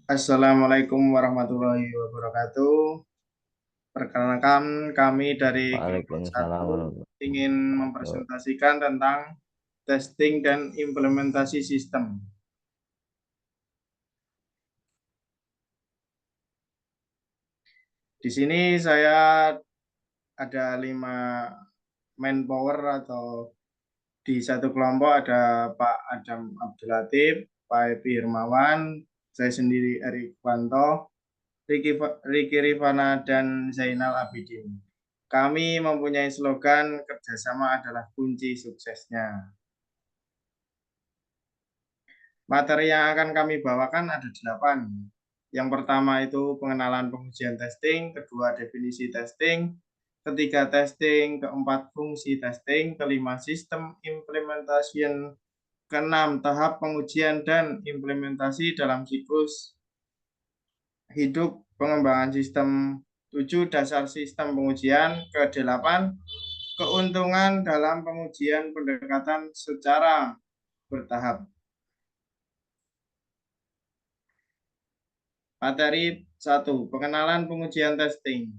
Assalamualaikum warahmatullahi wabarakatuh. Perkenalkan kami dari kelompok Waalaikumsalam satu warahmatullahi ingin wabarakatuh. mempresentasikan tentang testing dan implementasi sistem. Di sini saya ada 5 manpower atau di satu kelompok ada Pak Adam Abdul Latif, Pak Epi Hermawan, saya sendiri Erik Wanto, Riki Rifana, dan Zainal Abidin. Kami mempunyai slogan kerjasama adalah kunci suksesnya. Materi yang akan kami bawakan ada 8. Yang pertama itu pengenalan pengujian testing, kedua definisi testing, ketiga testing, keempat fungsi testing, kelima sistem implementation, keenam tahap pengujian dan implementasi dalam siklus hidup pengembangan sistem, 7 dasar sistem pengujian, ke-8 keuntungan dalam pengujian pendekatan secara bertahap. Materi 1. Pengenalan pengujian testing.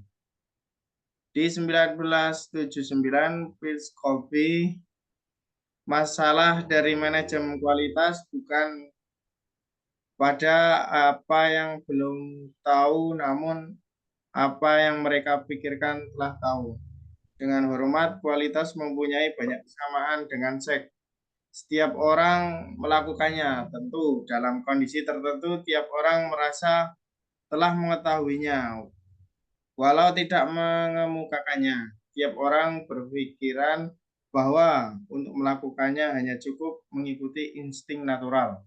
Di 1979, Philip Covey, masalah dari manajemen kualitas bukan pada apa yang belum tahu, namun apa yang mereka pikirkan telah tahu. Dengan hormat, kualitas mempunyai banyak kesamaan dengan seks. Setiap orang melakukannya, tentu dalam kondisi tertentu tiap orang merasa telah mengetahuinya, walau tidak mengemukakannya. Tiap orang berpikiran bahwa untuk melakukannya hanya cukup mengikuti insting natural.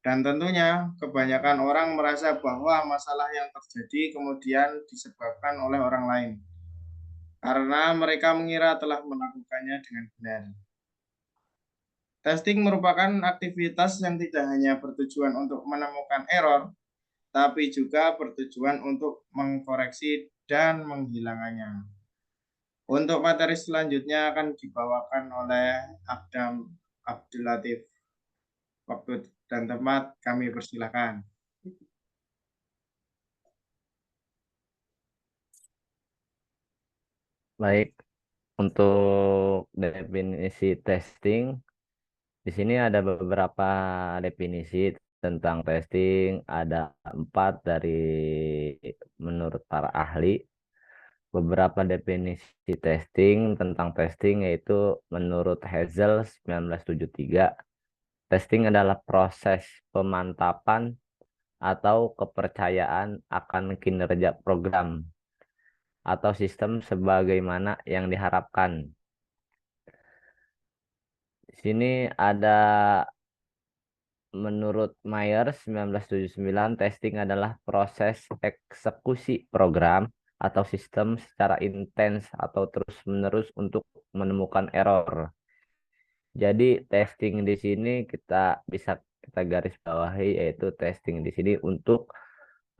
Dan tentunya kebanyakan orang merasa bahwa masalah yang terjadi kemudian disebabkan oleh orang lain, karena mereka mengira telah melakukannya dengan benar. Testing merupakan aktivitas yang tidak hanya bertujuan untuk menemukan error, tapi juga bertujuan untuk mengkoreksi dan menghilangkannya. Untuk materi selanjutnya akan dibawakan oleh Adam Abdul Latif. Waktu dan tempat kami persilahkan. Baik, untuk definisi testing, di sini ada beberapa definisi tentang testing. Ada 4 dari menurut para ahli. Beberapa definisi testing tentang testing yaitu menurut Hazel 1973, testing adalah proses pemantapan atau kepercayaan akan kinerja program atau sistem sebagaimana yang diharapkan. Di sini ada menurut Myers 1979, testing adalah proses eksekusi program atau sistem secara intens atau terus-menerus untuk menemukan error. Jadi testing di sini bisa kita garis bawahi, yaitu testing di sini untuk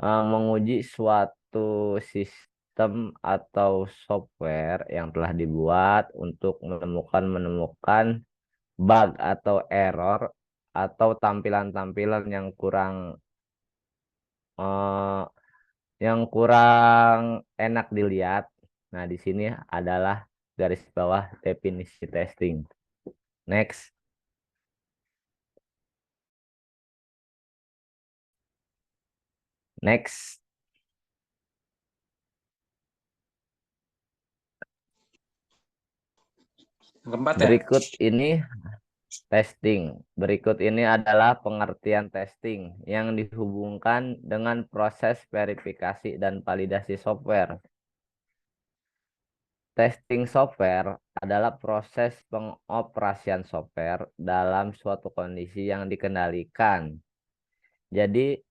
menguji suatu sistem atau software yang telah dibuat untuk menemukan bug atau error atau tampilan-tampilan eh, yang kurang enak dilihat. Nah, di sini adalah garis bawah definisi testing. Next. Next. Keempat ya? Berikut ini testing. Berikut ini adalah pengertian testing yang dihubungkan dengan proses verifikasi dan validasi software. Testing software adalah proses pengoperasian software dalam suatu kondisi yang dikendalikan. Jadi,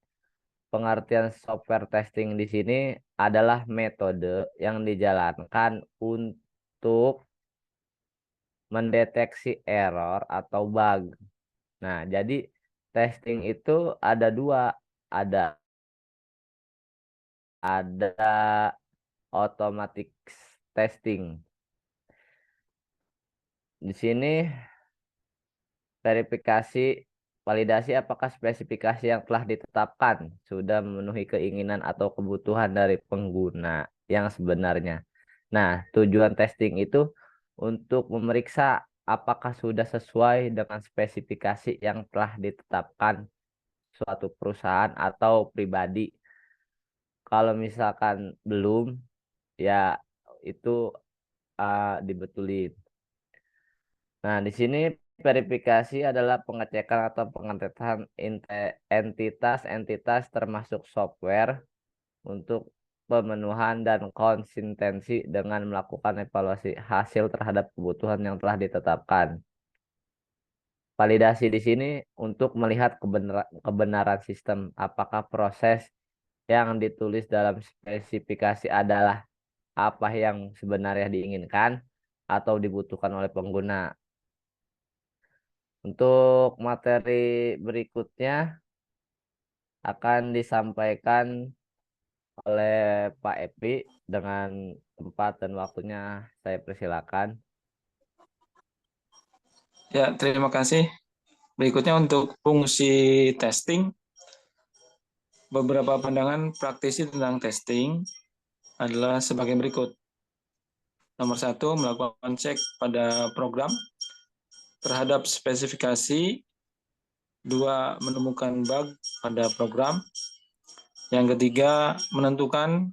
pengertian software testing di sini adalah metode yang dijalankan untuk mendeteksi error atau bug. Nah, jadi testing itu ada dua, ada ada automatic testing. Di sini verifikasi Validasi apakah spesifikasi yang telah ditetapkan sudah memenuhi keinginan atau kebutuhan dari pengguna yang sebenarnya. Nah, tujuan testing itu untuk memeriksa apakah sudah sesuai dengan spesifikasi yang telah ditetapkan suatu perusahaan atau pribadi. Kalau misalkan belum, ya itu dibetulin. Nah, di sini verifikasi adalah pengecekan atau pengetesan entitas-entitas termasuk software untuk pemenuhan dan konsistensi dengan melakukan evaluasi hasil terhadap kebutuhan yang telah ditetapkan. Validasi di sini untuk melihat kebenaran sistem, apakah proses yang ditulis dalam spesifikasi adalah apa yang sebenarnya diinginkan atau dibutuhkan oleh pengguna. Untuk materi berikutnya akan disampaikan oleh Pak Epi dengan tempat dan waktunya saya persilakan. Ya, terima kasih. Berikutnya untuk fungsi testing, beberapa pandangan praktisi tentang testing adalah sebagai berikut. Nomor satu, melakukan cek pada program terhadap spesifikasi. Dua, menemukan bug pada program. Yang ketiga, menentukan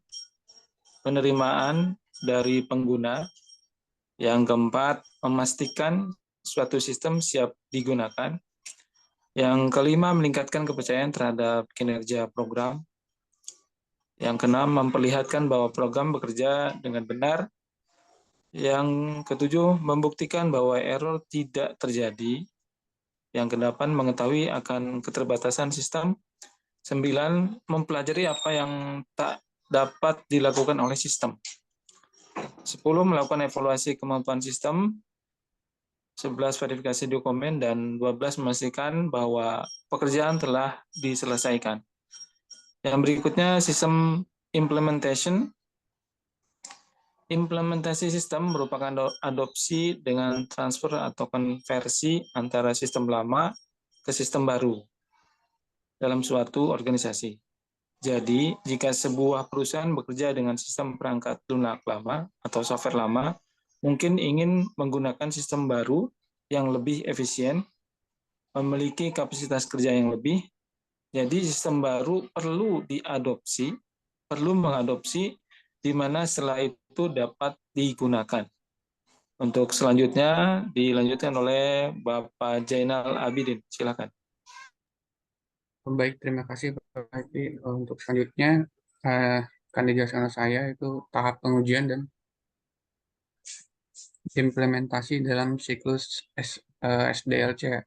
penerimaan dari pengguna. Yang keempat, memastikan suatu sistem siap digunakan. Yang kelima, meningkatkan kepercayaan terhadap kinerja program. Yang keenam, memperlihatkan bahwa program bekerja dengan benar. Yang ketujuh, membuktikan bahwa error tidak terjadi. Yang kedelapan, mengetahui akan keterbatasan sistem. 9, mempelajari apa yang tak dapat dilakukan oleh sistem. 10, melakukan evaluasi kemampuan sistem. 11, verifikasi dokumen. Dan 12, memastikan bahwa pekerjaan telah diselesaikan. Yang berikutnya, sistem implementation. Implementasi sistem merupakan adopsi dengan transfer atau konversi antara sistem lama ke sistem baru dalam suatu organisasi. Jadi, jika sebuah perusahaan bekerja dengan sistem perangkat lunak lama atau software lama, mungkin ingin menggunakan sistem baru yang lebih efisien, memiliki kapasitas kerja yang lebih, jadi sistem baru perlu mengadopsi, di mana setelah itu dapat digunakan. Untuk selanjutnya dilanjutkan oleh Bapak Jainal Abidin. Silakan. Baik, terima kasih Pak Epi. Untuk selanjutnya akan dijelaskan oleh saya itu tahap pengujian dan implementasi dalam siklus SDLC.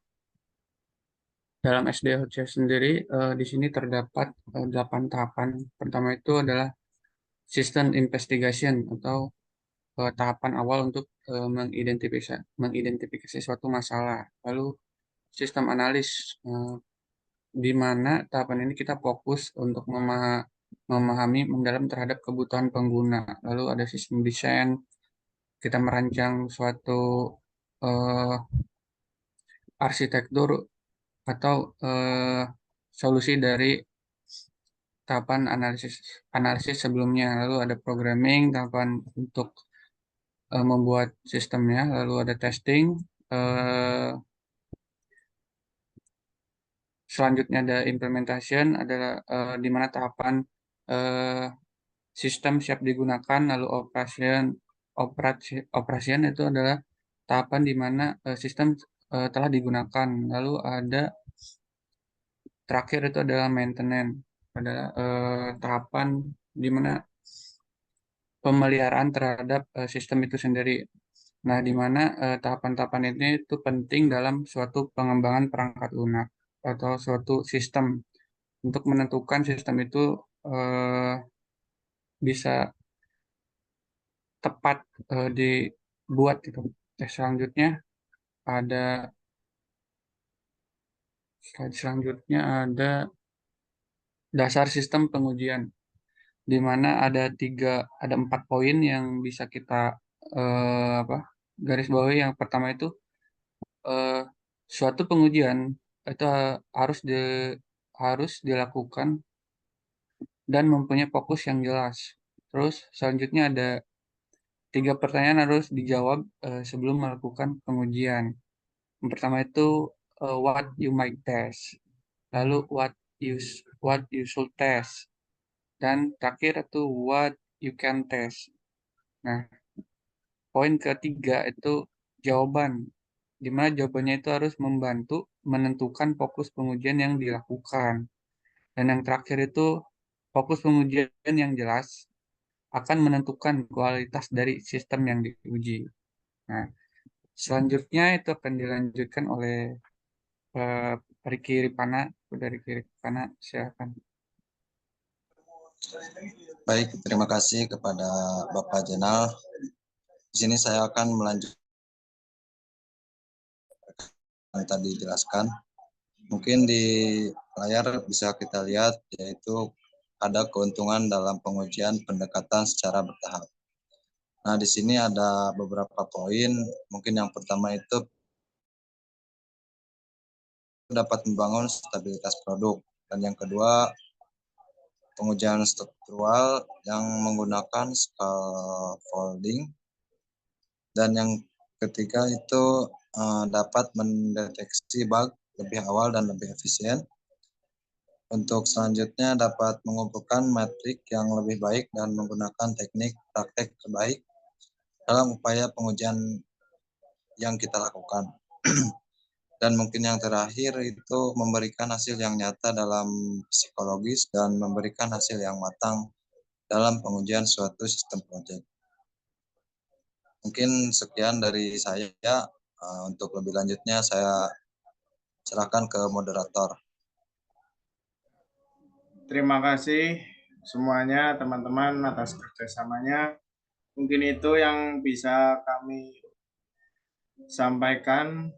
Dalam SDLC sendiri di sini terdapat 8 tahapan. Pertama itu adalah system investigation atau tahapan awal untuk mengidentifikasi suatu masalah. Lalu sistem analis, di mana tahapan ini kita fokus untuk memahami mendalam terhadap kebutuhan pengguna. Lalu ada sistem desain, kita merancang suatu eh, arsitektur atau solusi dari tahapan analisis analisis sebelumnya. Lalu ada programming, tahapan untuk membuat sistemnya. Lalu ada testing. eh, Selanjutnya ada implementation, adalah di mana tahapan eh, sistem siap digunakan. Lalu operation itu adalah tahapan di mana sistem telah digunakan. Lalu ada terakhir itu adalah maintenance, adalah tahapan di mana pemeliharaan terhadap sistem itu sendiri. Nah, di mana tahapan-tahapan ini itu penting dalam suatu pengembangan perangkat lunak atau suatu sistem untuk menentukan sistem itu eh, bisa tepat dibuat gitu. Selanjutnya ada slide selanjutnya ada dasar sistem pengujian, di mana ada 4 poin yang bisa kita garis bawahi. Yang pertama itu eh, suatu pengujian itu harus dilakukan dan mempunyai fokus yang jelas. Terus selanjutnya ada 3 pertanyaan harus dijawab sebelum melakukan pengujian. Yang pertama itu what you might test, lalu what you should test, dan terakhir itu what you can test. Nah, poin ketiga itu jawaban, di mana jawabannya itu harus membantu menentukan fokus pengujian yang dilakukan. Dan yang terakhir itu fokus pengujian yang jelas akan menentukan kualitas dari sistem yang diuji. Nah, selanjutnya itu akan dilanjutkan oleh Riki Ripana. Dari Riki Ripana, silakan. Baik, terima kasih kepada Bapak Jenal. Di sini saya akan melanjutkan yang tadi dijelaskan. Mungkin di layar bisa kita lihat, yaitu ada keuntungan dalam pengujian pendekatan secara bertahap. Nah, di sini ada beberapa poin. Mungkin yang pertama itu dapat membangun stabilitas produk. Dan yang kedua, pengujian struktural yang menggunakan scaffolding. Dan yang ketiga itu dapat mendeteksi bug lebih awal dan lebih efisien. Untuk selanjutnya dapat mengumpulkan metrik yang lebih baik dan menggunakan teknik praktek terbaik dalam upaya pengujian yang kita lakukan. Dan mungkin yang terakhir itu memberikan hasil yang nyata dalam psikologis dan memberikan hasil yang matang dalam pengujian suatu sistem proyek. Mungkin sekian dari saya. Untuk lebih lanjutnya saya serahkan ke moderator. Terima kasih semuanya teman-teman atas kerjasamanya. Mungkin itu yang bisa kami sampaikan.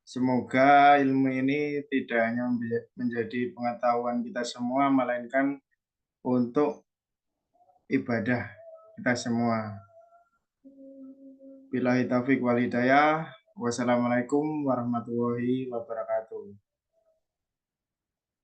Semoga ilmu ini tidak hanya menjadi pengetahuan kita semua, melainkan untuk ibadah kita semua. Billahi taufiq wal hidayah. Wassalamualaikum warahmatullahi wabarakatuh.